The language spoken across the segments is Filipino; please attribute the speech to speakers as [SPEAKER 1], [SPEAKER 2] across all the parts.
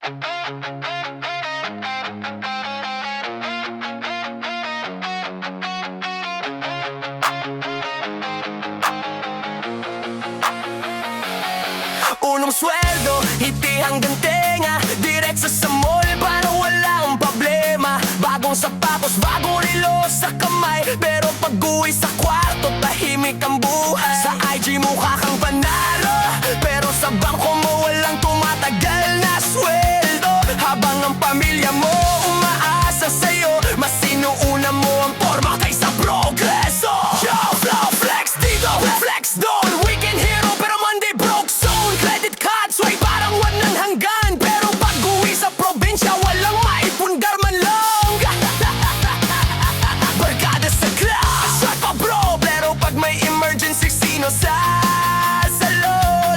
[SPEAKER 1] Unang sweldo, hindi hanggang tenga, diretso sa mall para walang problema. Bagong sapatos, bagong relo sa kamay, pero pag-uwi sa kwarto, tahimik ang buhay. Sa IG mukha kang panalo, pero sa bangko mo walang tumatagal na sweldo. Habang ang pamilya mo umaasa sa'yo, mas sinuuna mo ang forma kaysa progreso. Yo, flow, flex dito, flex doon, weekend hero pero Monday broke zone. Credit cards, way parang walang hanggan, pero pag-uwi sa probinsya walang maipundar man lang. Barkada sa class, shot pa bro, pero pag may emergency sino sa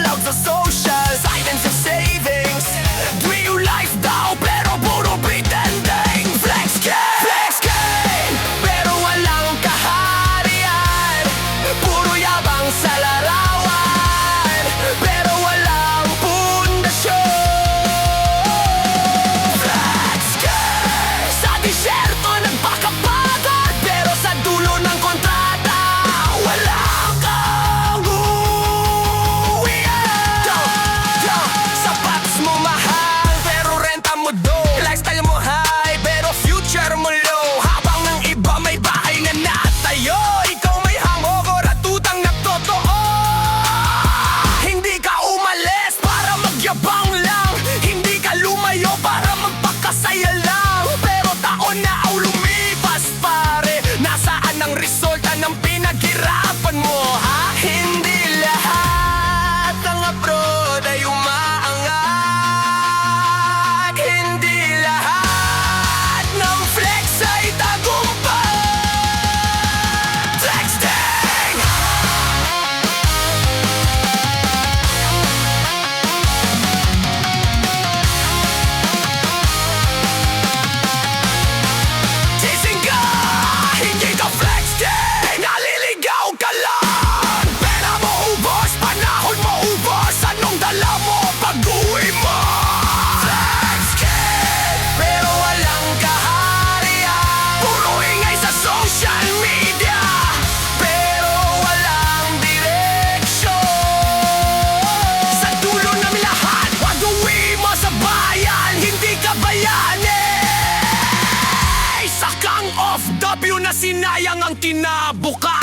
[SPEAKER 1] loud sa social, silence of savings. Real life daw, pero puro pretending. Flex game, pero walang kaharian. Puro yabang sa larawan, pero walang pundasyon. Flex game, sa disyerto nagpakapagod, pero sa dulo ng kontrata wala kang uwian. Sapatos mo mahal, pero renta mo do. Lifestyle mo high, pero future mo low. Habang ang iba may bahay na natayo, ikaw may hangover at utang na totoo. Hindi ka umalis para magyabang lang, hindi ka lumayo para magpakasaya lang. Pero taon na ang lumipas pare, nasaan ang resulta ng pinaghirapan mo, ha? Hindi lahat ng abroad ay umaangat, hindi lahat ng flex ay tagumpay. Flexing! Chasing ka, hindi ka flexing, naliligaw ka lang. Pera mo ubos, panahon mo ubos, anong dala mo pag-uwi mo? Flexing, pero walang kaharian. Puro ingay sa social media, pero walang direksyon. Sa dulo ng lahat, pag-uwi mo sa bayan, hindi ka bayani. Isa kang off the view na sinayang ang kinabukasan.